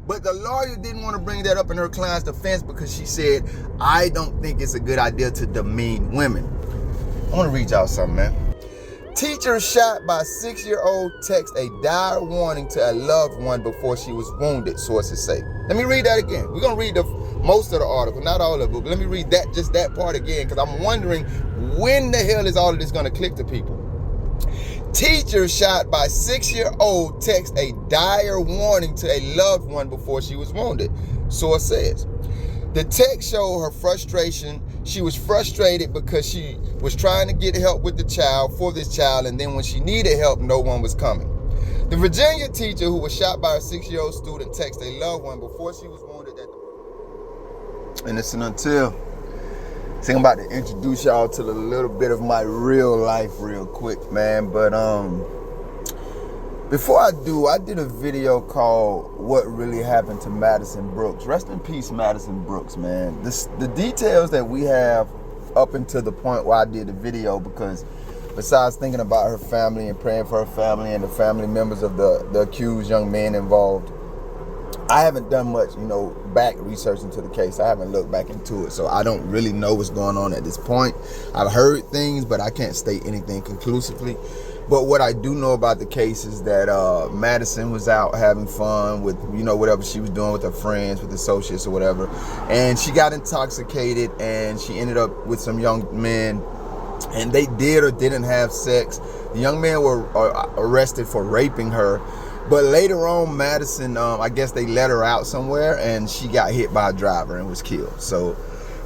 But the lawyer didn't want to bring that up in her client's defense because she said, I don't think it's a good idea to demean women. I want to read y'all something, man. Teacher shot by 6-year-old text a dire warning to a loved one before she was wounded, sources say. Let me read that again. We're going to read most of the article, not all of it, but let me read just that part again, because I'm wondering when the hell is all of this going to click to people. Teacher shot by 6-year-old text a dire warning to a loved one before she was wounded, source says. The text showed her frustration. She was frustrated because she was trying to get help with the child, for this child, and then when she needed help, no one was coming. The Virginia teacher who was shot by a 6-year-old student texted a loved one before she was wounded at the... And it's an until. See, I'm about to introduce y'all to a little bit of my real life real quick, man. But before I do, I did a video called What Really Happened to Madison Brooks. Rest in peace, Madison Brooks, man. The details that we have up until the point where I did the video, because besides thinking about her family and praying for her family and the family members of the accused young men involved, I haven't done much, back research into the case. I haven't looked back into it, so I don't really know what's going on at this point. I've heard things, but I can't state anything conclusively. But what I do know about the case is that Madison was out having fun with, whatever she was doing with her friends, with associates or whatever. And she got intoxicated and she ended up with some young men, and they did or didn't have sex. The young men were arrested for raping her. But later on, Madison, I guess they let her out somewhere and she got hit by a driver and was killed. So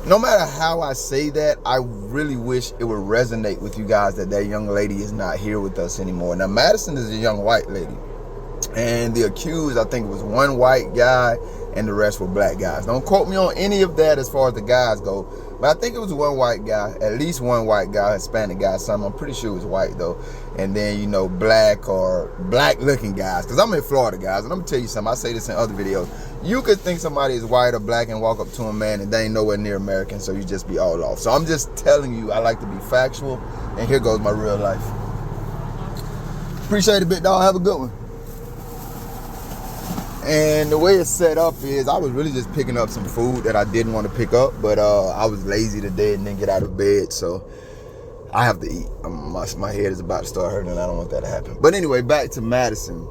no matter how I say that, I really wish it would resonate with you guys that young lady is not here with us anymore. Now, Madison is a young white lady. And the accused, I think it was one white guy and the rest were black guys. Don't quote me on any of that as far as the guys go. But I think it was one white guy, at least one white guy, Hispanic guy, something. I'm pretty sure it was white though. And then, black or black looking guys. Because I'm in Florida, guys. And I'm going to tell you something. I say this in other videos. You could think somebody is white or black and walk up to a man and they ain't nowhere near American. So you just be all off. So I'm just telling you, I like to be factual. And here goes my real life. Appreciate it, big dog. Have a good one. And the way it's set up is I was really just picking up some food that I didn't want to pick up, but I was lazy today and didn't get out of bed, so I have to eat. My head is about to start hurting and I don't want that to happen. But anyway, back to Madison.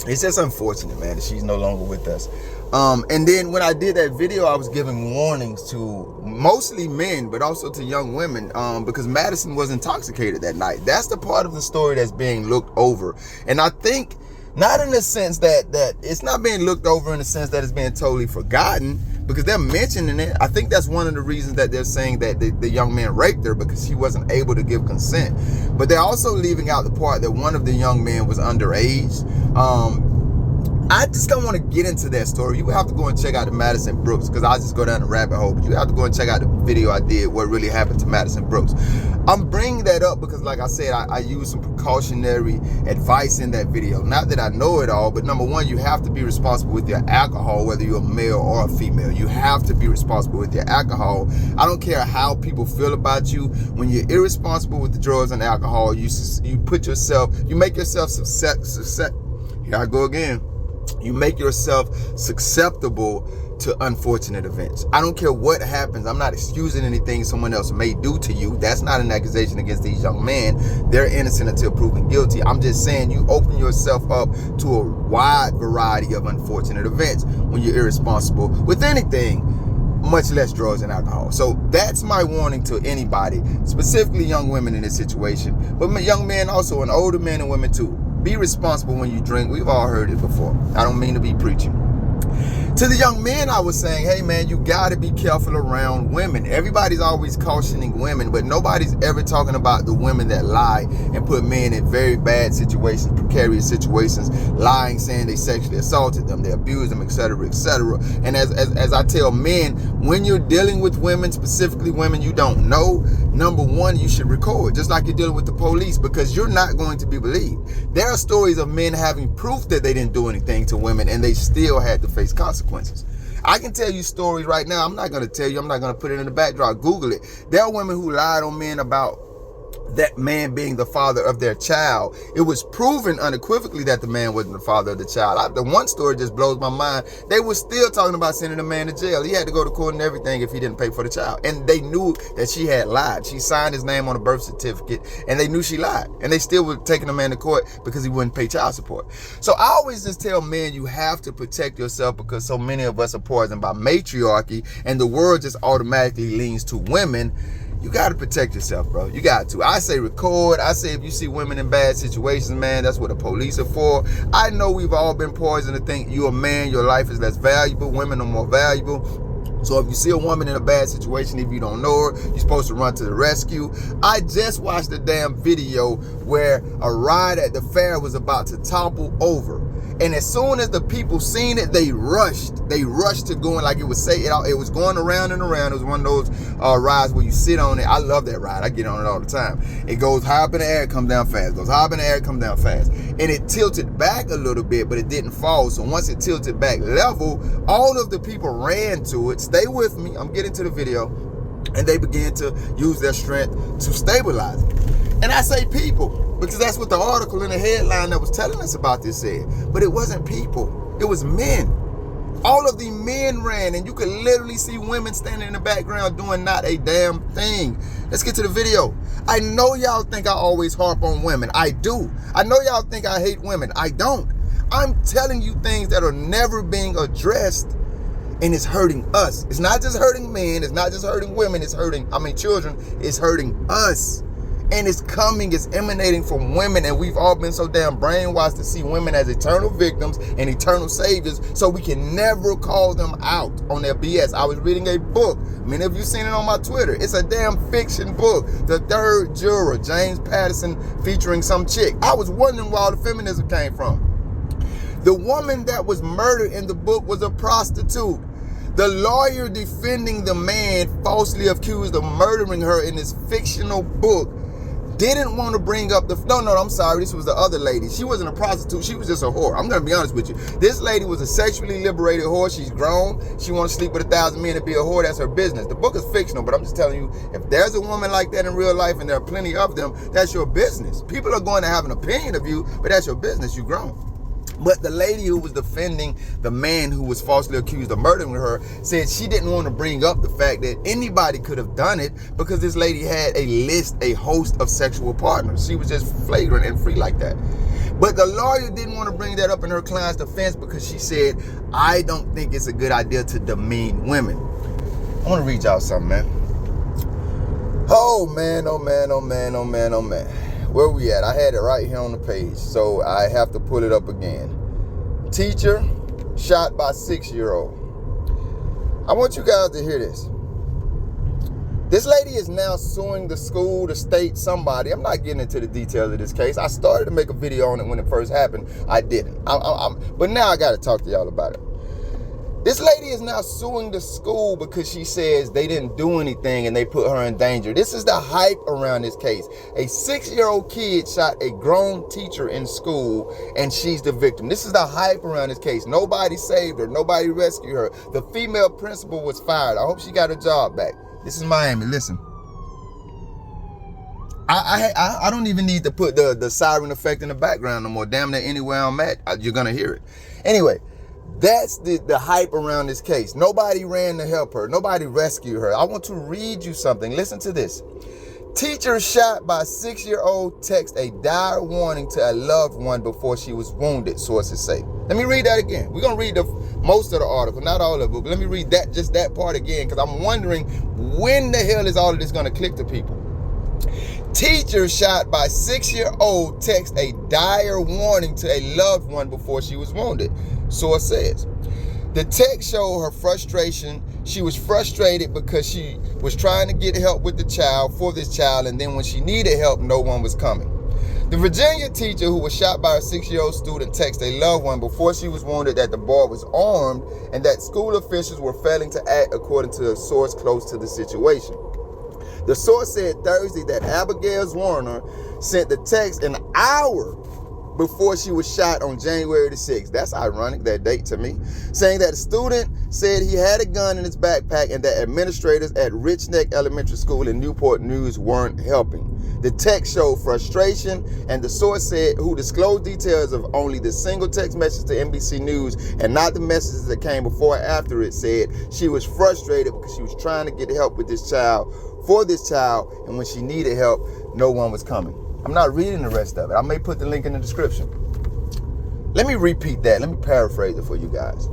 It's just unfortunate, man, that she's no longer with us. And then when I did that video, I was giving warnings to mostly men, but also to young women, because Madison was intoxicated that night. That's the part of the story that's being looked over. And I think not in the sense that it's not being looked over in the sense that it's being totally forgotten, because they're mentioning it. I think that's one of the reasons that they're saying that the young man raped her, because she wasn't able to give consent. But they're also leaving out the part that one of the young men was underage. I just don't want to get into that story. You have to go and check out the Madison Brooks, because I'll just go down the rabbit hole. But you have to go and check out the video I did, What Really Happened to Madison Brooks. I'm bringing that up because, like I said, I used some precautionary advice in that video. Not that I know it all, but number one, you have to be responsible with your alcohol, whether you're a male or a female. You have to be responsible with your alcohol. I don't care how people feel about you. When you're irresponsible with the drugs and alcohol, you make yourself here I go again. You make yourself susceptible to unfortunate events. I don't care what happens. I'm not excusing anything someone else may do to you. That's not an accusation against these young men. They're innocent until proven guilty. I'm just saying you open yourself up to a wide variety of unfortunate events when you're irresponsible with anything, much less drugs and alcohol. So that's my warning to anybody, specifically young women in this situation, but young men also, and older men and women too. Be responsible when you drink. We've all heard it before. I don't mean to be preaching. To the young men, I was saying, hey man, you gotta be careful around women. Everybody's always cautioning women, but nobody's ever talking about the women that lie and put men in very bad situations, precarious situations, lying, saying they sexually assaulted them, they abused them, etc., etc. And as I tell men, when you're dealing with women, specifically women you don't know, number one, you should record, just like you're dealing with the police, because you're not going to be believed. There are stories of men having proof that they didn't do anything to women and they still had to face consequences. I can tell you stories right now. I'm not going to tell you. I'm not going to put it in the backdrop. Google it. There are women who lied on men about that man being the father of their child. It was proven unequivocally that the man wasn't the father of the child. The one story just blows my mind. They were still talking about sending the man to jail. He had to go to court and everything if he didn't pay for the child. And they knew that she had lied. She signed his name on a birth certificate, and they knew she lied. And they still were taking the man to court because he wouldn't pay child support. So I always just tell men, you have to protect yourself, because so many of us are poisoned by matriarchy, and the world just automatically leans to women. You got to protect yourself, bro. You got to. I say record. I say if you see women in bad situations, man, that's what the police are for. I know we've all been poisoned to think you're a man, your life is less valuable, women are more valuable. So if you see a woman in a bad situation, if you don't know her, you're supposed to run to the rescue. I just watched a damn video where a ride at the fair was about to topple over. And as soon as the people seen it, they rushed to go in, like it was it was going around and around. It was one of those rides where you sit on it. I love that ride. I get on it all the time. It goes high up in the air, it comes down fast. Goes high up in the air, it comes down fast. And it tilted back a little bit, but it didn't fall. So once it tilted back level, all of the people ran to it. Stay with me. I'm getting to the video. And they began to use their strength to stabilize it. And I say people, because that's what the article in the headline that was telling us about this said. But it wasn't people, it was men. All of the men ran, and you could literally see women standing in the background doing not a damn thing. Let's get to the video. I know y'all think I always harp on women. I do. I know y'all think I hate women. I don't. I'm telling you things that are never being addressed, and it's hurting us. It's not just hurting men. It's not just hurting women. It's hurting, children. It's hurting us. And it's emanating from women, and we've all been so damn brainwashed to see women as eternal victims and eternal saviors, so we can never call them out on their BS. I was reading a book. Many of you seen it on my Twitter. It's a damn fiction book. The Third Juror, James Patterson, featuring some chick. I was wondering where all the feminism came from. The woman that was murdered in the book was a prostitute. The lawyer defending the man falsely accused of murdering her in this fictional book didn't want to bring up I'm sorry, this was the other lady. She wasn't a prostitute, she was just a whore. I'm going to be honest with you. This lady was a sexually liberated whore. She's grown. She wants to sleep with 1,000 men and be a whore. That's her business. The book is fictional, but I'm just telling you, if there's a woman like that in real life, and there are plenty of them, that's your business. People are going to have an opinion of you, but that's your business. You've grown. But the lady who was defending the man who was falsely accused of murdering her said she didn't want to bring up the fact that anybody could have done it, because this lady had a host of sexual partners. She was just flagrant and free like that. But the lawyer didn't want to bring that up in her client's defense, because she said, I don't think it's a good idea to demean women. I want to read y'all something, man. Oh man, oh man, oh man, oh man, oh man. Where we at? I had it right here on the page, so I have to pull it up again. Teacher shot by 6-year-old. I want you guys to hear this. This lady is now suing the school, the state, somebody. I'm not getting into the details of this case. I started to make a video on it when it first happened. I didn't. But now I got to talk to y'all about it. This lady is now suing the school because she says they didn't do anything and they put her in danger. This is the hype around this case. A 6-year-old kid shot a grown teacher in school, and she's the victim. This is the hype around this case. Nobody saved her. Nobody rescued her. The female principal was fired. I hope she got her job back. This is Miami. Listen. I don't even need to put the siren effect in the background no more. Damn near anywhere I'm at, you're going to hear it. Anyway. That's the hype around this case. Nobody ran to help her. Nobody rescued her. I want to read you something. Listen to this. Teacher shot by 6-year-old text a dire warning to a loved one before she was wounded, sources say. Let me read that again. We're going to read most of the article, not all of it, but let me read just that part again, because I'm wondering when the hell is all of this going to click to people. Teacher shot by 6-year-old text a dire warning to a loved one before she was wounded, source says. The text showed her frustration. She was frustrated because she was trying to get help with for this child, and then when she needed help, no one was coming. The Virginia teacher who was shot by a 6-year-old student texted a loved one before she was wounded that the boy was armed and that school officials were failing to act, according to a source close to the situation. The source said Thursday that Abigail Zwerner sent the text an hour before she was shot on January the 6th. That's ironic, that date to me. Saying that a student said he had a gun in his backpack and that administrators at Richneck Elementary School in Newport News weren't helping. The text showed frustration, and the source said, who disclosed details of only the single text message to NBC News and not the messages that came before and after it, said she was frustrated because she was trying to get help with this child, for this child, and when she needed help, no one was coming. I'm not reading the rest of it. I may put the link in the description. Let me repeat that. Let me paraphrase it for you guys.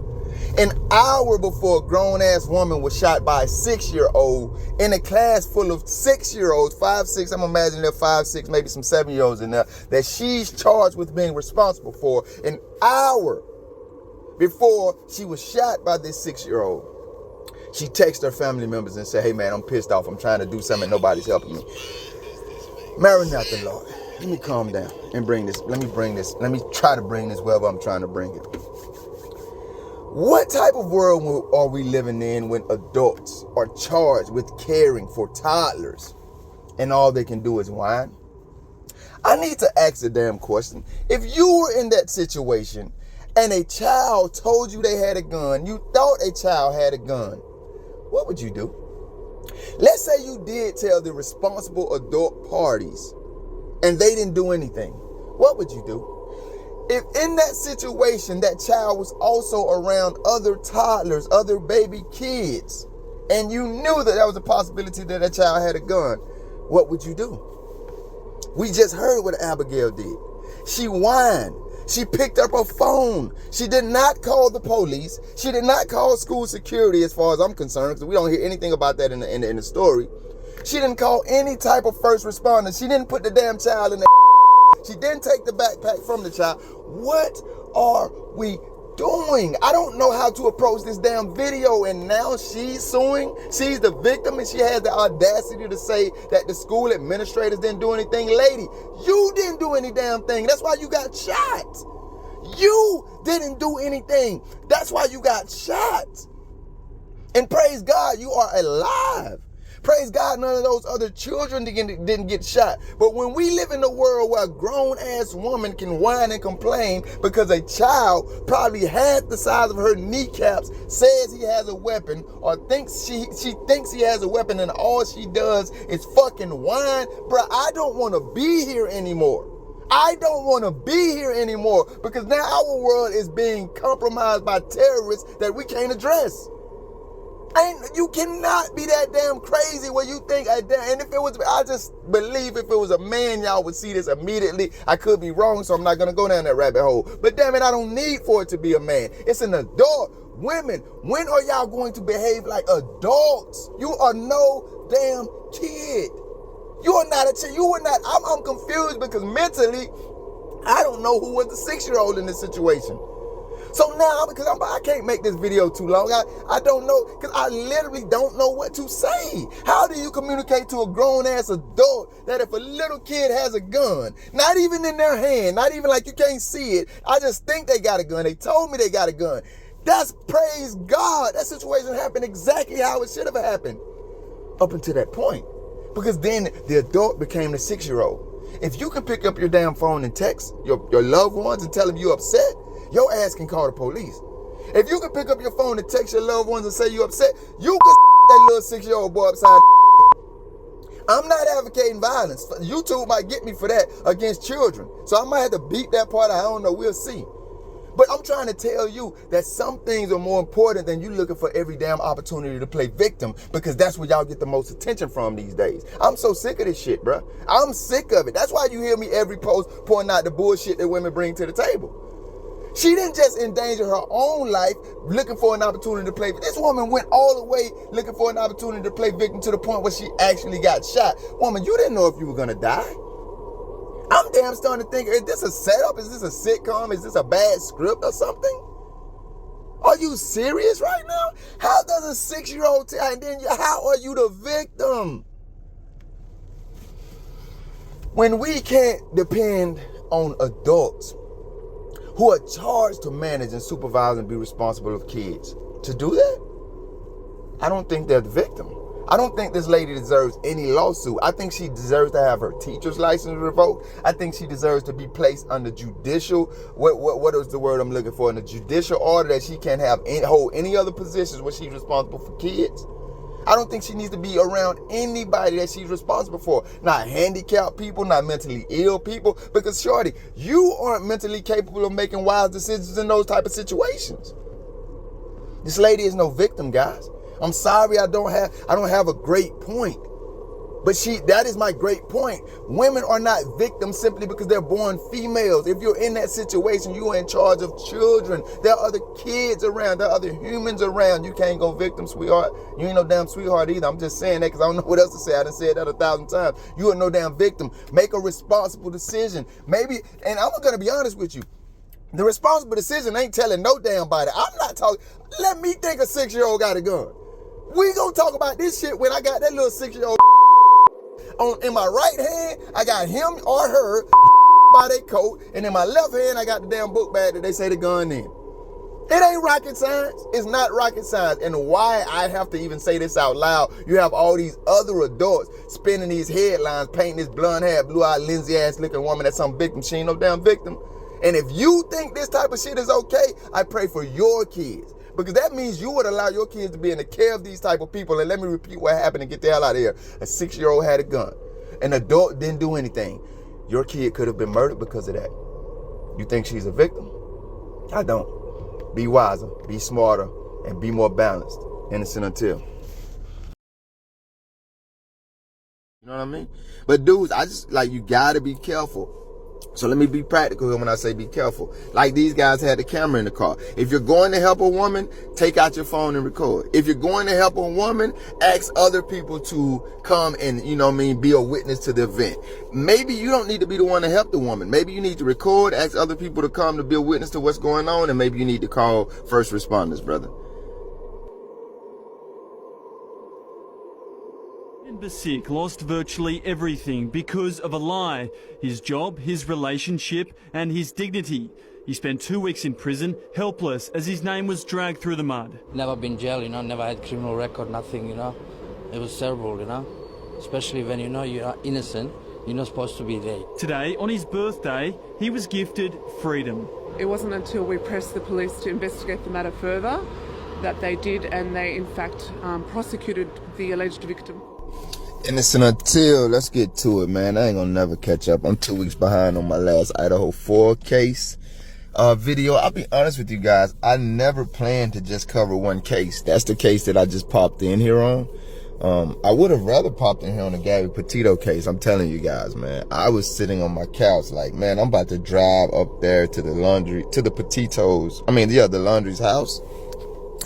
An hour before a grown-ass woman was shot by a 6-year-old in a class full of 6-year-olds, 5, 6, I'm imagining there 5, 6, maybe some 7-year-olds in there, that she's charged with being responsible for, an hour before she was shot by this 6-year-old. She texted her family members and said, hey man, I'm pissed off. I'm trying to do something. Nobody's helping me. Maranatha, Lord. Let me calm down and bring this. Let me try to bring this wherever I'm trying to bring it. What type of world are we living in when adults are charged with caring for toddlers and all they can do is whine? I need to ask a damn question. If you were in that situation and a child told you they had a gun, you thought a child had a gun, what would you do? Let's say you did tell the responsible adult parties and they didn't do anything. What would you do? If in that situation that child was also around other toddlers, other baby kids, and you knew that there was a possibility that that child had a gun, what would you do? We just heard what Abigail did. She whined. She picked up her phone. She did not call the police. She did not call school security as far as I'm concerned, because we don't hear anything about that in the story. She didn't call any type of first responder. She didn't put the damn child in the She didn't take the backpack from the child. What are we doing? I don't know how to approach this damn video, and now she's suing. She's the victim, and she has the audacity to say that the school administrators didn't do anything. Lady, you didn't do any damn thing. That's why you got shot. You didn't do anything. That's why you got shot. And praise God, you are alive. Praise God, none of those other children didn't get shot. But when we live in a world where a grown-ass woman can whine and complain because a child probably half the size of her kneecaps says he has a weapon, or thinks she thinks he has a weapon, and all she does is fucking whine, bruh, I don't want to be here anymore. I don't want to be here anymore, because now our world is being compromised by terrorists that we can't address. You cannot be that damn crazy where you think, and if it was, I just believe if it was a man, y'all would see this immediately. I could be wrong, so I'm not going to go down that rabbit hole. But damn it, I don't need for it to be a man. It's an adult. Women, when are y'all going to behave like adults? You are no damn kid. You are not a child. You are not, I'm confused because mentally, I don't know who was the 6-year-old in this situation. So now, because I can't make this video too long, I don't know, because I literally don't know what to say. How do you communicate to a grown-ass adult that if a little kid has a gun, not even in their hand, not even like you can't see it, I just think they got a gun, they told me they got a gun. That's, praise God, that situation happened exactly how it should have happened up until that point. Because then the adult became the 6-year-old. If you can pick up your damn phone and text your loved ones and tell them you're upset, your ass can call the police. If you can pick up your phone and text your loved ones and say you're upset, you can that little 6-year-old boy upside. I'm not advocating violence. YouTube might get me for that against children. So I might have to beat that part. I don't know. We'll see. But I'm trying to tell you that some things are more important than you looking for every damn opportunity to play victim, because that's where y'all get the most attention from these days. I'm so sick of this shit, bro. I'm sick of it. That's why you hear me every post pointing out the bullshit that women bring to the table. She didn't just endanger her own life looking for an opportunity to play. This woman went all the way looking for an opportunity to play victim to the point where she actually got shot. Woman, you didn't know if you were going to die. I'm damn starting to think, is this a setup? Is this a sitcom? Is this a bad script or something? Are you serious right now? How does a 6-year-old tell, and then how are you the victim? When we can't depend on adults who are charged to manage and supervise and be responsible of kids to do that, I don't think they're the victim. I don't think this lady deserves any lawsuit. I think she deserves to have her teacher's license revoked. I think she deserves to be placed under judicial, what is the word I'm looking for? In the judicial order that she can't hold any other positions where she's responsible for kids. I don't think she needs to be around anybody that she's responsible for. Not handicapped people, not mentally ill people. Because shorty, you aren't mentally capable of making wise decisions in those type of situations. This lady is no victim, guys. I'm sorry I don't have a great point. But that is my great point. Women are not victims simply because they're born females. If you're in that situation, you are in charge of children. There are other kids around. There are other humans around. You can't go victim, sweetheart. You ain't no damn sweetheart either. I'm just saying that because I don't know what else to say. I done said that 1,000 times. You are no damn victim. Make a responsible decision. Maybe, and I'm going to be honest with you. The responsible decision ain't telling no damn body. I'm not talking. Let me think a 6-year-old got a gun. We gonna talk about this shit when I got that little 6-year-old in my right hand. I got him or her by their coat, and in my left hand I got the damn book bag that they say the gun in. It ain't rocket science. It's not rocket science. And why I have to even say this out loud, you have all these other adults spinning these headlines, painting this blonde hair, blue-eyed, Lindsay ass looking woman that's some victim. She ain't no damn victim. And if you think this type of shit is okay, I pray for your kids. Because that means you would allow your kids to be in the care of these type of people. And let me repeat what happened and get the hell out of here. A 6-year-old had a gun. An adult didn't do anything. Your kid could have been murdered because of that. You think she's a victim? I don't. Be wiser, be smarter, and be more balanced. Innocent until. You know what I mean? But dudes, you gotta be careful. So let me be practical when I say be careful. Like these guys had the camera in the car. If you're going to help a woman, take out your phone and record. If you're going to help a woman, ask other people to come and, be a witness to the event. Maybe you don't need to be the one to help the woman. Maybe you need to record, ask other people to come to be a witness to what's going on, and maybe you need to call first responders, brother. Basik lost virtually everything because of a lie. His job, his relationship, and his dignity. He spent 2 weeks in prison, helpless, as his name was dragged through the mud. Never been jailed, never had criminal record, nothing, It was terrible, Especially when, you are innocent, you're not supposed to be there. Today, on his birthday, he was gifted freedom. It wasn't until we pressed the police to investigate the matter further that they did, and they, in fact, prosecuted the alleged victim. Innocent until, let's get to it, man. I ain't gonna never catch up. I'm 2 weeks behind on my last Idaho 4 case video. I'll be honest with you guys. I never planned to just cover one case. That's the case that I just popped in here on. I would have rather popped in here on the Gabby Petito case. I'm telling you guys, man. I was sitting on my couch like, man, I'm about to drive up there to the the laundry's house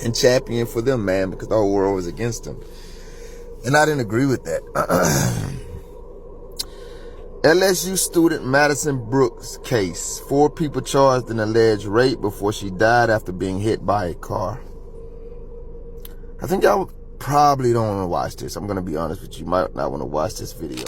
and champion for them, man, because the whole world was against them. And I didn't agree with that. LSU student Madison Brooks case. 4 people charged in alleged rape before she died after being hit by a car. I think y'all probably don't want to watch this. I'm going to be honest with you. You might not want to watch this video.